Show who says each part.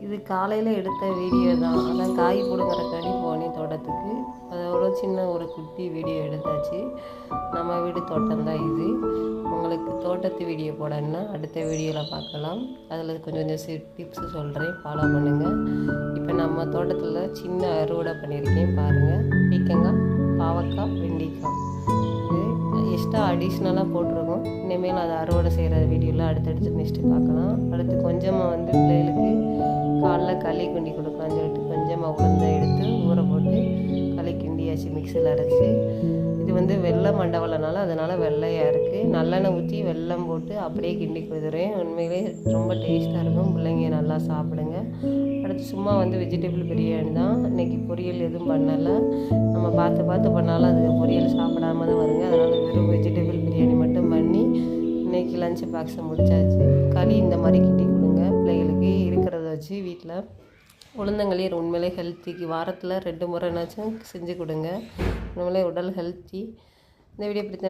Speaker 1: இது காலையில் எடுத்த வீடியோ தான். அதான் காய் பிடுங்குறக்காண்டி போனேன் தோட்டத்துக்கு. அதோட சின்ன ஒரு குட்டி வீடியோ எடுத்தாச்சு. நம்ம வீடு தோட்டம் தான் இது. உங்களுக்கு தோட்டத்து வீடியோ போடணுன்னா அடுத்த வீடியோவில் பார்க்கலாம். அதில் கொஞ்சம் டிப்ஸு சொல்கிறேன், ஃபாலோ பண்ணுங்கள். இப்போ நம்ம தோட்டத்தில் சின்ன அறுவடை பண்ணியிருக்கேன் பாருங்கள். பீக்கங்காய், பாவக்காய், வெண்டிக்காய் இது எக்ஸ்ட்ரா அடிஷ்னலாக போட்டிருக்கோம். இனிமேல் அதை அறுவடை செய்கிற வீடியோவில் அடுத்தடுத்து நெக்ஸ்ட்டு பார்க்கலாம். அடுத்து கொஞ்சமாக பிள்ளைகளுக்கு காலைல களி கிண்டி கொடுக்கலான்னு சொல்லிட்டு கொஞ்சமாக உளுந்தை எடுத்து ஊற போட்டு களி கிண்டியாச்சு மிக்சியில் அரைச்சி. இது வெள்ளை மண்டவலைனால அதனால் வெள்ளையாக இருக்குது. நல்லெண்ணெய் ஊற்றி வெல்லம் போட்டு அப்படியே கிண்டி கொடுத்துறேன். உண்மையிலே ரொம்ப டேஸ்ட்டாக இருக்கும். பிள்ளைங்க நல்லா சாப்பிடுங்க. அடுத்து சும்மா வெஜிடபிள் பிரியாணி தான். இன்றைக்கி பொரியல் எதுவும் பண்ணலை. நம்ம பார்த்து பண்ணாலும் அதுக்கு பொரியல் சாப்பிடாம தான் வருங்க. அதனால் வெறும் வெஜிடபிள் பிரியாணி மட்டும் பண்ணி இன்றைக்கி லஞ்சு பாக்ஸை முடிச்சாச்சு. களி இந்த மாதிரி கிண்டி கொடுங்க பிள்ளைகளுக்கு இருக்கிறத வச்சு. வீட்டில் உளுந்தங்களி உண்மையிலே ஹெல்த்திக்கு வாரத்தில் 2 முறைனாச்சும் செஞ்சு கொடுங்க. உண்மையிலே உடல் ஹெல்த்தி. இந்த வீடியோ பிடித்த